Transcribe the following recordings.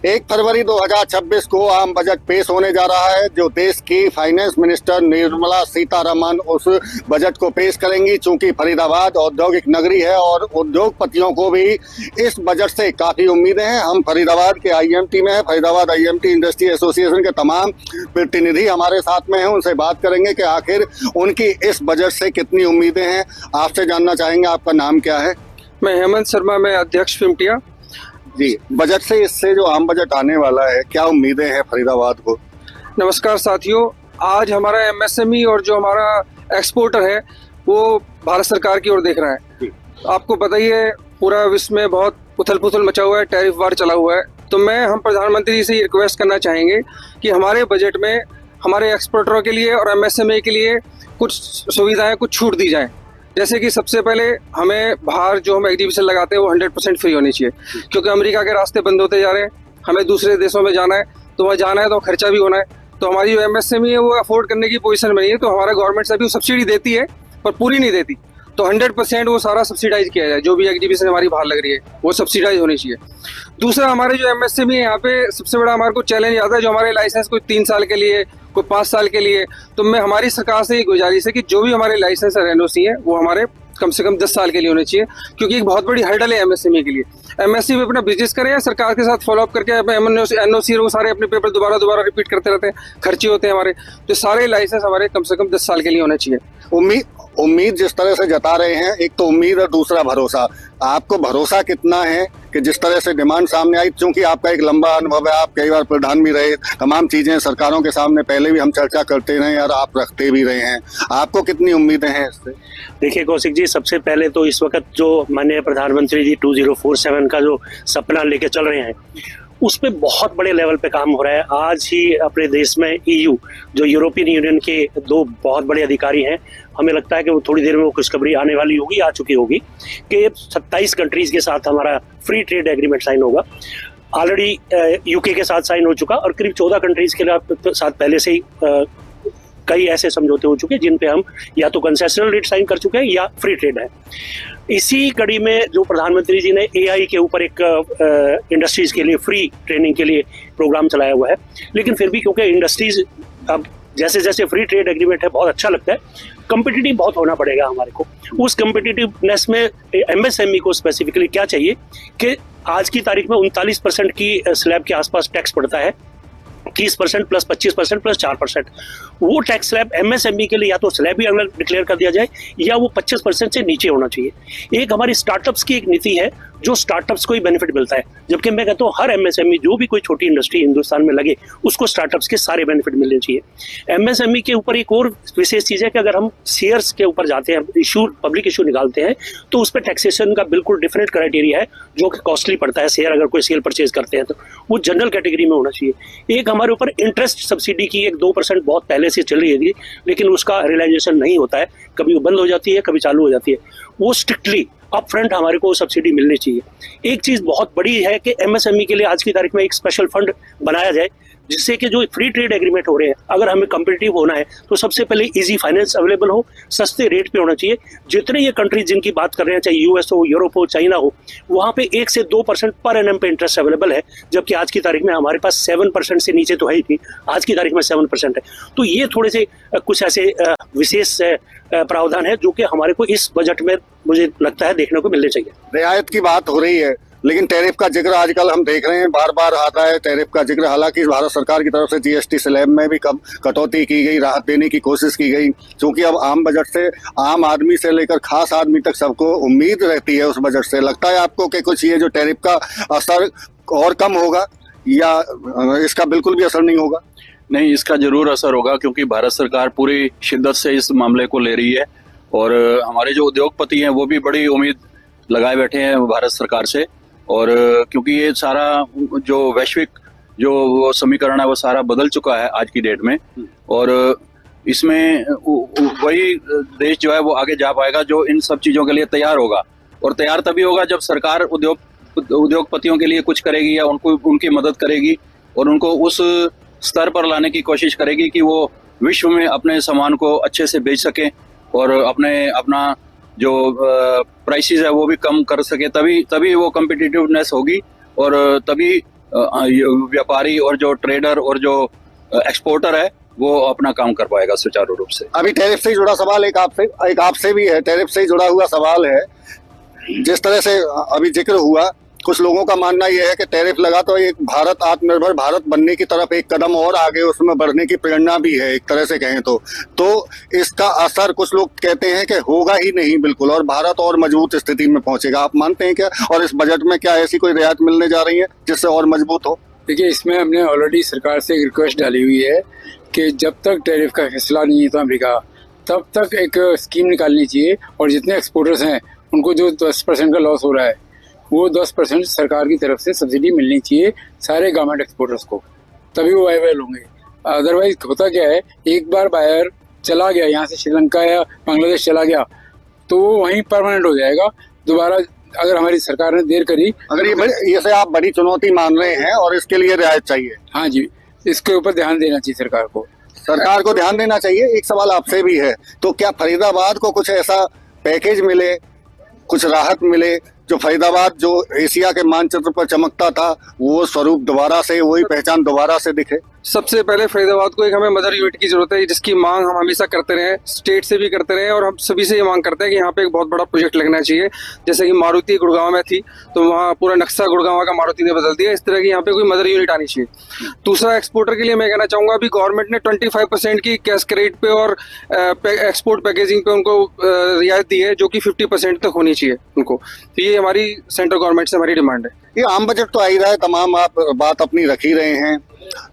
1 फरवरी 2026 को आम बजट पेश होने जा रहा है, जो देश की फाइनेंस मिनिस्टर निर्मला सीतारमण उस बजट को पेश करेंगी। चूंकि फरीदाबाद औद्योगिक नगरी है और उद्योगपतियों को भी इस बजट से काफी उम्मीदें हैं। हम फरीदाबाद के आईएमटी में हैं, फरीदाबाद आईएमटी इंडस्ट्री एसोसिएशन के तमाम प्रतिनिधि हमारे साथ में हैं। उनसे बात करेंगे कि आखिर उनकी इस बजट से कितनी उम्मीदें हैं। आपसे जानना चाहेंगे, आपका नाम क्या है? मैं हेमंत शर्मा, मैं अध्यक्ष फिमटिया जी। बजट से, इससे जो आम बजट आने वाला है, क्या उम्मीदें हैं फरीदाबाद को? नमस्कार साथियों, आज हमारा एमएसएमई और जो हमारा एक्सपोर्टर है वो भारत सरकार की ओर देख रहा है। आपको पता ही है, पूरा विश्व में बहुत उथल पुथल मचा हुआ है, टैरिफ वार चला हुआ है। तो हम प्रधानमंत्री जी से ये रिक्वेस्ट करना चाहेंगे कि हमारे बजट में हमारे एक्सपोर्टरों के लिए और एमएसएमई के लिए कुछ सुविधाएं, कुछ छूट दी जाए। जैसे कि सबसे पहले हमें बाहर जो हम एग्जीबिशन लगाते हैं वो 100% फ्री होनी चाहिए, क्योंकि अमेरिका के रास्ते बंद होते जा रहे हैं। हमें दूसरे देशों में जाना है, तो वहाँ जाना है तो खर्चा भी होना है। तो हमारी जो एमएसएमई है वो अफोर्ड करने की पोजीशन में नहीं है, तो हमारा गवर्नमेंट से भी सब्सिडी देती है पर पूरी नहीं देती। तो 100% वो सारा सब्सिडाइज किया जाए। जो भी एग्जीबिशन हमारी बाहर लग रही है वो सब्सिडाइज होनी चाहिए। दूसरा, हमारे जो एमएसएमई है यहाँ पे सबसे बड़ा हमारे को चैलेंज आता है, जो हमारे लाइसेंस कोई 3 साल के लिए, कोई 5 साल के लिए। तो मैं हमारी सरकार से ये गुजारिश है कि जो भी हमारे लाइसेंस और एनओसी है वो हमारे कम से कम 10 साल के लिए होने चाहिए, क्योंकि एक बहुत बड़ी हर्डल है एमएसएमई के लिए। एमएसएमई में अपना बिजनेस करें या सरकार के साथ फॉलोअप करके एनओसी वो सारे अपने पेपर दोबारा रिपीट करते रहते हैं, खर्चे होते हैं हमारे। तो सारे लाइसेंस हमारे कम से कम 10 साल के लिए होने चाहिए। उम्मीद जिस तरह से जता रहे हैं, एक तो उम्मीद और दूसरा भरोसा। आपको भरोसा कितना है कि जिस तरह से डिमांड सामने आई, क्योंकि आपका एक लंबा अनुभव है, आप कई बार प्रधान भी रहे, तमाम चीजें सरकारों के सामने पहले भी हम चर्चा करते रहे और आप रखते भी रहे हैं, आपको कितनी उम्मीदें हैं इससे? देखिए कौशिक जी, सबसे पहले तो इस वक्त जो माननीय प्रधानमंत्री जी 2047 का जो सपना लेके चल रहे हैं, उस पे बहुत बड़े लेवल पे काम हो रहा है। आज ही अपने देश में EU, जो यूरोपियन यूनियन के 2 बहुत बड़े अधिकारी हैं, हमें लगता है कि वो थोड़ी देर में वो खुशखबरी आने वाली होगी, आ चुकी होगी, कि 27 कंट्रीज के साथ हमारा फ्री ट्रेड एग्रीमेंट साइन होगा। ऑलरेडी UK के साथ साइन हो चुका और करीब 14 कंट्रीज के साथ पहले से ही कई ऐसे समझौते हो चुके हैं जिन पे हम या तो कंसेशनल रेट साइन कर चुके हैं या फ्री ट्रेड है। इसी कड़ी में जो प्रधानमंत्री जी ने AI के ऊपर एक इंडस्ट्रीज के लिए फ्री ट्रेनिंग के लिए प्रोग्राम चलाया हुआ है, लेकिन फिर भी क्योंकि इंडस्ट्रीज अब जैसे जैसे फ्री ट्रेड एग्रीमेंट है बहुत अच्छा लगता है, कम्पिटिटिव बहुत होना पड़ेगा हमारे को। उस कम्पिटिटिवनेस में MSME को स्पेसिफिकली क्या चाहिए कि आज की तारीख में 39% की स्लैब के आसपास टैक्स पड़ता है, 30% प्लस 25% प्लस 4%। वो टैक्स स्लैब MSME के लिए या तो स्लैब ही अलग डिक्लेयर कर दिया जाए या वो 25% से नीचे होना चाहिए। एक हमारी स्टार्टअप्स की एक नीति है जो स्टार्टअप्स को ही बेनिफिट मिलता है, जबकि मैं कहता हूँ हर MSME जो भी कोई छोटी इंडस्ट्री हिंदुस्तान में लगे उसको स्टार्टअप्स के सारे बेनिफिट मिलने चाहिए। MSME के ऊपर एक और विशेष चीज़ है कि अगर हम शेयर्स के ऊपर जाते हैं, पब्लिक इशू निकालते हैं, तो उस पर टैक्सेशन का बिल्कुल डिफरेंट क्राइटेरिया है जो कि कॉस्टली पड़ता है। शेयर अगर कोई सेल परचेज करते हैं तो वो जनरल कैटेगरी में होना चाहिए। एक हमारे ऊपर इंटरेस्ट सब्सिडी की एक 2% बहुत पहले से चल रही है, लेकिन उसका रियलाइजेशन नहीं होता है, कभी वो बंद हो जाती है, कभी चालू हो जाती है। वो स्ट्रिक्टली अप फ्रंट हमारे को सब्सिडी मिलनी चाहिए। एक चीज़ बहुत बड़ी है कि MSME के लिए आज की तारीख में एक स्पेशल फंड बनाया जाए, जिससे कि जो फ्री ट्रेड एग्रीमेंट हो रहे हैं, अगर हमें कम्पिटिटिव होना है तो सबसे पहले इजी फाइनेंस अवेलेबल हो, सस्ते रेट पे होना चाहिए। जितने ये कंट्रीज जिनकी बात कर रहे हैं, चाहे US हो, यूरोप हो, चाइना हो, वहाँ पे 1 से 2% पर एनम पे इंटरेस्ट अवेलेबल है, जबकि आज की तारीख में हमारे पास 7% से नीचे तो है ही थी, आज की तारीख में 7% है। तो ये थोड़े से कुछ ऐसे विशेष प्रावधान है जो कि हमारे को इस बजट में मुझे लगता है देखने को मिलने चाहिए। रियायत की बात हो रही है, लेकिन टैरिफ का जिक्र आजकल हम देख रहे हैं, बार बार आता है टैरिफ का जिक्र। हालांकि भारत सरकार की तरफ से GST स्लैब में भी कम कटौती की गई, राहत देने की कोशिश की गई। क्योंकि अब आम बजट से आम आदमी से लेकर खास आदमी तक सबको उम्मीद रहती है उस बजट से। लगता है आपको कि कुछ ये जो टैरिफ का असर और कम होगा या इसका बिल्कुल भी असर नहीं होगा? नहीं, इसका जरूर असर होगा, क्योंकि भारत सरकार पूरी शिद्दत से इस मामले को ले रही है और हमारे जो उद्योगपति हैं वो भी बड़ी उम्मीद लगाए बैठे हैं भारत सरकार से। और क्योंकि ये सारा जो वैश्विक जो समीकरण है वो सारा बदल चुका है आज की डेट में, और इसमें वही देश जो है वो आगे जा पाएगा जो इन सब चीज़ों के लिए तैयार होगा। और तैयार तभी होगा जब सरकार उद्योगपतियों के लिए कुछ करेगी या उनकी मदद करेगी और उनको उस स्तर पर लाने की कोशिश करेगी कि वो विश्व में अपने सामान को अच्छे से बेच सकें और अपना जो प्राइसेस है वो भी कम कर सके। तभी वो कम्पिटिटिवनेस होगी और तभी व्यापारी और जो ट्रेडर और जो एक्सपोर्टर है वो अपना काम कर पाएगा सुचारू रूप से। अभी टैरिफ से जुड़ा सवाल एक आपसे भी है, टैरिफ से जुड़ा हुआ सवाल है। जिस तरह से अभी जिक्र हुआ, कुछ लोगों का मानना यह है कि टैरिफ लगा तो एक भारत आत्मनिर्भर भारत बनने की तरफ एक कदम और आगे उसमें बढ़ने की प्रेरणा भी है, एक तरह से कहें तो इसका असर कुछ लोग कहते हैं कि होगा ही नहीं बिल्कुल, और भारत और मजबूत स्थिति में पहुंचेगा। आप मानते हैं क्या? और इस बजट में क्या ऐसी कोई रियायत मिलने जा रही है जिससे और मजबूत हो? देखिए, इसमें हमने ऑलरेडी सरकार से एक रिक्वेस्ट डाली हुई है कि जब तक टैरिफ का फैसला नहीं है तो अमेरिका, तब तक एक स्कीम निकालनी चाहिए और जितने एक्सपोर्टर्स हैं उनको जो 10% का लॉस हो रहा है वो 10% सरकार की तरफ से सब्सिडी मिलनी चाहिए सारे गवर्नमेंट एक्सपोर्टर्स को, तभी वो वायबल होंगे। अदरवाइज होता क्या है, एक बार बायर चला गया यहाँ से, श्रीलंका या बांग्लादेश चला गया तो वो वहीं परमानेंट हो जाएगा। दोबारा अगर हमारी सरकार ने देर करी, अगर ये से आप बड़ी चुनौती मान रहे हैं और इसके लिए रियायत चाहिए। हाँ जी, इसके ऊपर ध्यान देना चाहिए सरकार को ध्यान देना चाहिए। एक सवाल आपसे भी है, तो क्या फरीदाबाद को कुछ ऐसा पैकेज मिले, कुछ राहत मिले, जो फरीदाबाद जो एशिया के मानचित्र पर चमकता था वो स्वरूप दोबारा से, वही पहचान दोबारा से दिखे? सबसे पहले फरीदाबाद को एक हमें मदर यूनिट की जरूरत है, जिसकी मांग हम हमेशा करते रहे, स्टेट से भी करते रहे और हम सभी से ये मांग करते हैं कि यहाँ पे एक बहुत बड़ा प्रोजेक्ट लगना चाहिए। जैसे कि मारुति गुड़गांव में थी तो वहाँ पूरा नक्शा गुड़गांव का मारुति ने बदल दिया, इस तरह की यहाँ पे कोई मदर यूनिट आनी चाहिए। दूसरा, एक्सपोर्टर के लिए मैं कहना चाहूँगा, अभी गवर्नमेंट ने 25% की कैश क्रेडिट पे और एक्सपोर्ट पैकेजिंग पे उनको रियायत दी है, जो कि 50% तक होनी चाहिए उनको। तो ये हमारी सेंट्रल गवर्नमेंट से हमारी डिमांड है। ये आम बजट तो आ ही रहा है, तमाम आप बात अपनी रख ही रहे हैं,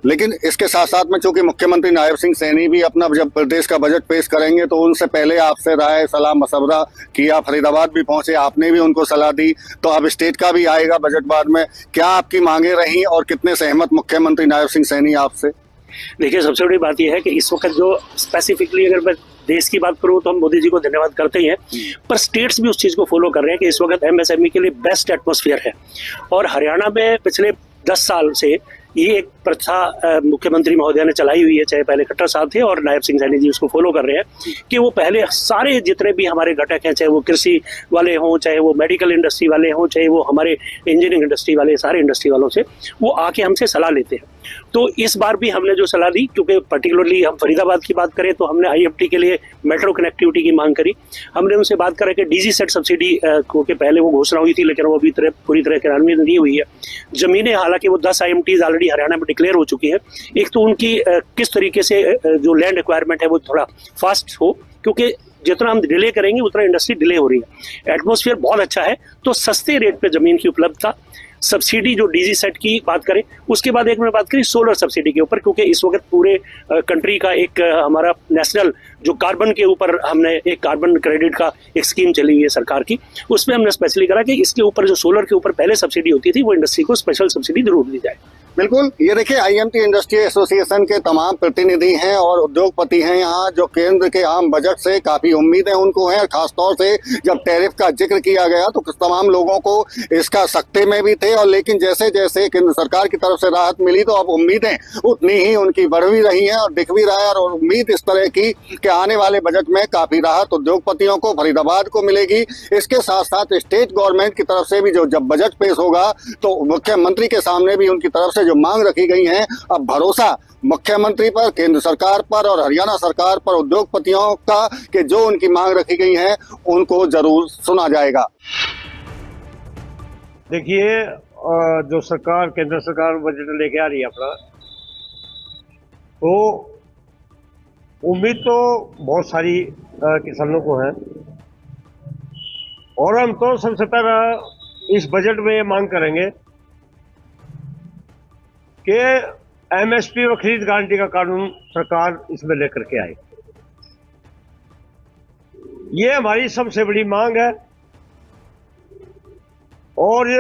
लेकिन इसके साथ साथ में चूंकि मुख्यमंत्री नायब सिंह सैनी भी अपना जब प्रदेश का बजट पेश करेंगे तो उनसे पहले आपसे राय सलाह मशवरा किया, फरीदाबाद भी पहुंचे, आपने भी उनको सलाह दी, तो अब स्टेट का भी आएगा बजट बाद में। क्या आपकी मांगे रही और कितने सहमत मुख्यमंत्री नायब सिंह सैनी आपसे? देखिए, सबसे बड़ी बात यह है कि इस वक्त जो स्पेसिफिकली अगर मैं देश की बात करूं तो हम मोदी जी को धन्यवाद करते ही हैं, पर स्टेट्स भी उस चीज़ को फॉलो कर रहे हैं कि इस वक्त एमएसएमई के लिए बेस्ट एटमॉस्फेयर है। और हरियाणा में पिछले 10 साल से ये एक प्रथा मुख्यमंत्री महोदय ने चलाई हुई है, चाहे पहले खट्टर साहब थे और नायब सिंह सैनी जी उसको फॉलो कर रहे हैं, कि वो पहले सारे जितने भी हमारे घटक हैं, चाहे वो कृषि वाले हों, चाहे वो मेडिकल इंडस्ट्री वाले हों, चाहे वो हमारे इंजीनियरिंग इंडस्ट्री वाले, सारे इंडस्ट्री वालों से वो आके हमसे सलाह लेते हैं। तो इस बार भी हमने जो सलाह दी, क्योंकि पर्टिकुलरली हम फरीदाबाद की बात करें तो हमने आईएफटी के लिए मेट्रो कनेक्टिविटी की मांग करी। हमने उनसे बात करा कि डीजी सेट सब्सिडी क्योंकि पहले वो घोषणा हुई थी लेकिन वो अभी पूरी तरह क्रियान्वित नहीं हुई है। जमीनें, हालांकि वो 10 IMTs ऑलरेडी हरियाणा में डिक्लेयर हो चुकी है। एक तो उनकी किस तरीके से जो लैंड रिक्वायरमेंट है वो थोड़ा फास्ट हो, क्योंकि जितना हम डिले करेंगे उतना इंडस्ट्री डिले हो रही है। एटमॉस्फेयर बहुत अच्छा है, तो सस्ते रेट पे जमीन की उपलब्धता, सब्सिडी जो डीजी सेट की बात करें, उसके बाद एक मैं बात करी सोलर सब्सिडी के ऊपर, क्योंकि इस वक्त पूरे कंट्री का एक हमारा नेशनल जो कार्बन के ऊपर हमने एक कार्बन क्रेडिट का एक स्कीम चली हुई है सरकार की, उसमें हमने स्पेशली करा कि इसके ऊपर जो सोलर के ऊपर पहले सब्सिडी होती थी वो इंडस्ट्री को स्पेशल सब्सिडी जरूर दी जाए। बिल्कुल, ये देखिए आईएमटी इंडस्ट्री एसोसिएशन के तमाम प्रतिनिधि हैं और उद्योगपति हैं यहाँ, जो केंद्र के आम बजट से काफी उम्मीदें उनको हैं। खासतौर से जब टैरिफ का जिक्र किया गया तो तमाम लोगों को इसका सख्ते में भी थे, और लेकिन जैसे जैसे केंद्र सरकार की तरफ से राहत मिली तो अब उम्मीदें उतनी ही उनकी बढ़ भी रही हैं और दिख भी रहा है। और उम्मीद इस तरह की कि आने वाले बजट में काफी राहत उद्योगपतियों को, फरीदाबाद को मिलेगी। इसके साथ साथ स्टेट गवर्नमेंट की तरफ से भी जो जब बजट पेश होगा तो मुख्यमंत्री के सामने भी उनकी तरफ से जो मांग रखी गई है, अब भरोसा मुख्यमंत्री पर, केंद्र सरकार पर और हरियाणा सरकार पर उद्योगपतियों का कि जो उनकी मांग रखी गई है उनको जरूर सुना जाएगा। देखिए, जो सरकार, केंद्र सरकार बजट लेके आ रही है अपना, तो उम्मीद तो बहुत सारी किसानों को है, और हम तो सबसे पहला इस बजट में ये मांग करेंगे कि एमएसपी और खरीद गारंटी का कानून सरकार इसमें लेकर के आए। ये हमारी सबसे बड़ी मांग है और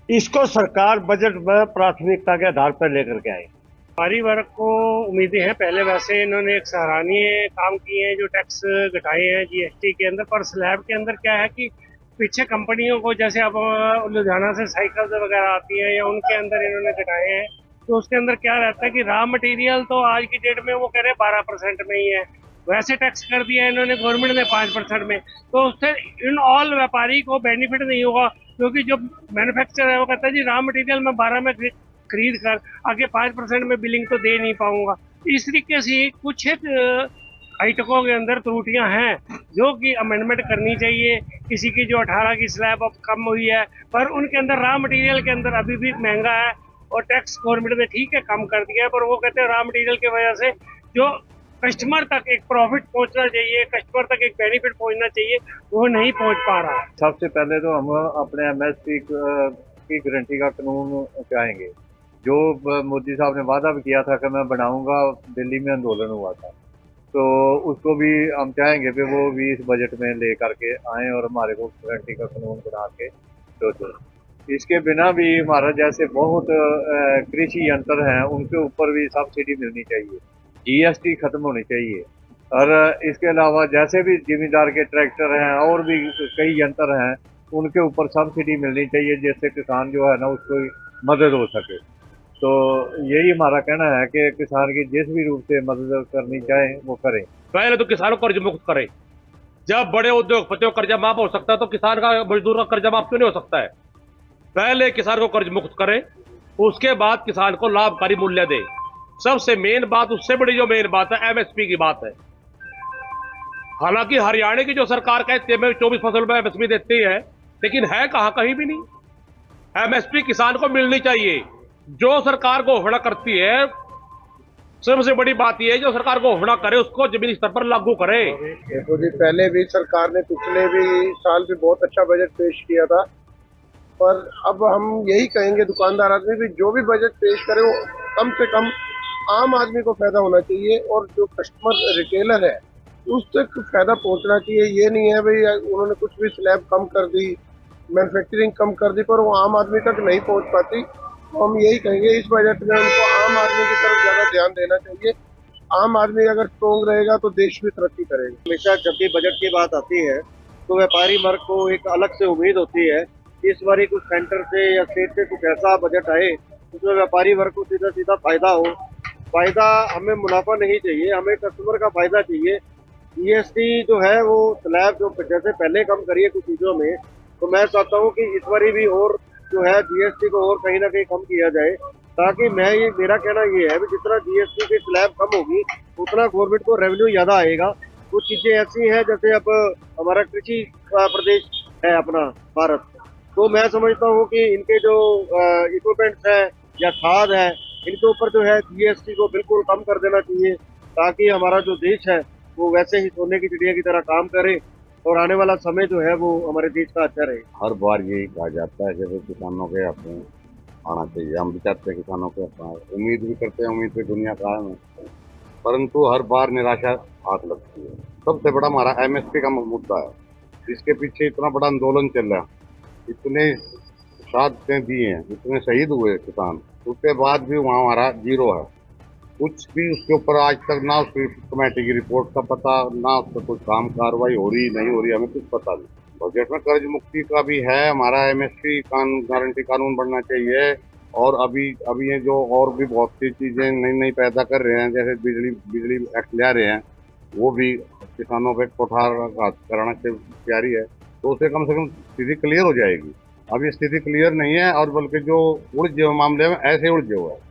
इसको सरकार बजट में प्राथमिकता के आधार पर लेकर के आए। व्यापारी वर्ग को उम्मीदें हैं, पहले वैसे इन्होंने एक सराहनीय काम किए हैं, जो टैक्स घटाए हैं जीएसटी के अंदर, पर स्लैब के अंदर क्या है कि पीछे कंपनियों को, जैसे अब लुधियाना से साइकिल वगैरह आती है या उनके अंदर इन्होंने घटाए हैं, तो उसके अंदर क्या रहता है कि रॉ मटेरियल तो आज की डेट में वो कह रहे 12% में ही है, वैसे टैक्स कर दिया इन्होंने गवर्नमेंट ने 5% में, तो उससे इन ऑल व्यापारी को बेनिफिट नहीं होगा। क्योंकि जो मैन्युफैक्चरर है वो कहता है जी रॉ मटेरियल मैं 12 में खरीद कर आगे 5% में बिलिंग तो दे नहीं पाऊंगा। इस तरीके से कुछ एक हाईटेकों के अंदर त्रुटियां हैं जो कि अमेंडमेंट करनी चाहिए। किसी की जो 18 की स्लैब अब कम हुई है, पर उनके अंदर रॉ मटेरियल के अंदर अभी भी महंगा है और टैक्स गवर्नमेंट ने ठीक है कम कर दिया है, पर वो कहते हैं रॉ मटेरियल की वजह से जो कस्टमर तक एक प्रॉफिट पहुंचना चाहिए, कस्टमर तक एक बेनिफिट पहुंचना चाहिए, वो नहीं पहुंच पा रहा है। सबसे पहले तो हम अपने एमएसपी की गारंटी का कानून चाहेंगे। जो मोदी साहब ने वादा भी किया था कि मैं बनाऊंगा, दिल्ली में आंदोलन हुआ था, तो उसको भी हम चाहेंगे कि वो भी इस बजट में ले करके आए और हमारे को गारंटी का कानून बना के तो इसके बिना भी हमारा जैसे बहुत कृषि यंत्र हैं उनके ऊपर भी सब्सिडी मिलनी चाहिए, जीएसटी खत्म होनी चाहिए। और इसके अलावा जैसे भी जिम्मेदार के ट्रैक्टर हैं और भी कई यंत्र हैं उनके ऊपर सब्सिडी मिलनी चाहिए, जिससे किसान जो है ना उसको मदद हो सके। तो यही हमारा कहना है कि किसान की जिस भी रूप से मदद करनी चाहे वो करें। पहले तो किसानों को कर्ज मुक्त करें। जब बड़े उद्योगपतियों का कर्जा माफ हो सकता है तो किसान का, मजदूर का कर्जा माफ क्यों नहीं हो सकता है? पहले किसान को कर्ज मुक्त करें, उसके बाद किसान को लाभकारी मूल्य दें। सबसे मेन बात, उससे बड़ी जो मेन बात है एमएसपी की बात है। हालांकि हरियाणा की जो सरकार कहती है 24 फसल में एमएसपी देती है, लेकिन है कहां? कहीं भी नहीं। एमएसपी किसान को मिलनी चाहिए। जो सरकार घोषणा करती है, सबसे बड़ी बात यह है जो सरकार घोषणा करे उसको जमीनी स्तर पर लागू करे। देखो जी, पहले भी सरकार ने पिछले भी साल भी बहुत अच्छा बजट पेश किया था, पर अब हम यही कहेंगे दुकानदार आदमी भी जो भी बजट पेश करे वो कम से कम आम आदमी को फायदा होना चाहिए और जो कस्टमर रिटेलर है उस तक फायदा पहुंचना चाहिए। ये नहीं है भाई उन्होंने कुछ भी स्लैब कम कर दी, मैन्युफैक्चरिंग कम कर दी, पर वो आम आदमी तक नहीं पहुंच पाती। तो हम यही कहेंगे इस बजट में उनको आम आदमी की तरफ ज्यादा ध्यान देना चाहिए। आम आदमी अगर स्ट्रोंग रहेगा तो देश भी तरक्की करेगा। हमेशा जब भी बजट की बात आती है तो व्यापारी वर्ग को एक अलग से उम्मीद होती है कि इस बार कुछ सेंटर से या स्टेट से कुछ ऐसा बजट आए जिसमें व्यापारी वर्ग को सीधा सीधा फायदा हो। फायदा हमें मुनाफा नहीं चाहिए, हमें कस्टमर का फायदा चाहिए। जीएसटी जो है वो स्लैब जो जैसे पहले कम करिए कुछ चीज़ों में, तो मैं चाहता हूँ कि इस बारी भी और जो है जीएसटी को और कहीं ना कहीं कम किया जाए, ताकि मेरा कहना ये है कि जितना जीएसटी की स्लैब कम होगी उतना गवर्नमेंट को रेवेन्यू ज़्यादा आएगा। कुछ चीज़ें ऐसी हैं जैसे अब हमारा कृषि प्रदेश है अपना भारत, तो मैं समझता हूँ कि इनके जो इक्विपमेंट्स है या खाद है इनके ऊपर जो है जीएसटी को बिल्कुल कम कर देना चाहिए, ताकि हमारा जो देश है वो वैसे ही सोने की चिड़िया की तरह काम करे और आने वाला समय जो है वो हमारे देश का अच्छा रहे। हर बार यही कहा जाता है जब किसानों के अपने आना चाहिए, हम भी चाहते हैं किसानों के अपना, उम्मीद भी करते हैं, उम्मीद पे दुनिया कायम है, परंतु हर बार निराशा हाथ लगती है। सबसे बड़ा हमारा एमएसपी का मुद्दा है, इसके पीछे इतना बड़ा आंदोलन चल रहा है, इतने शहादतें दी हैं, इतने शहीद हुए किसान, उसके बाद भी वहाँ हमारा जीरो है। कुछ भी उसके ऊपर आज तक ना उसकी कमेटी की रिपोर्ट का पता, ना उस पर कुछ काम कार्रवाई हो रही नहीं हो रही, हमें कुछ पता नहीं। बजट में कर्ज मुक्ति का भी है, हमारा एमएसपी गारंटी कानून बनना चाहिए, और अभी ये जो और भी बहुत सी चीज़ें नई पैदा कर रहे हैं, जैसे बिजली एक्ट ले रहे हैं, वो भी किसानों पर कोठार कराना तैयारी है, तो उसे कम से कम स्थिति क्लियर हो जाएगी। अभी स्थिति क्लियर नहीं है और बल्कि जो उलझे हुए मामले में ऐसे उलझे हुए है।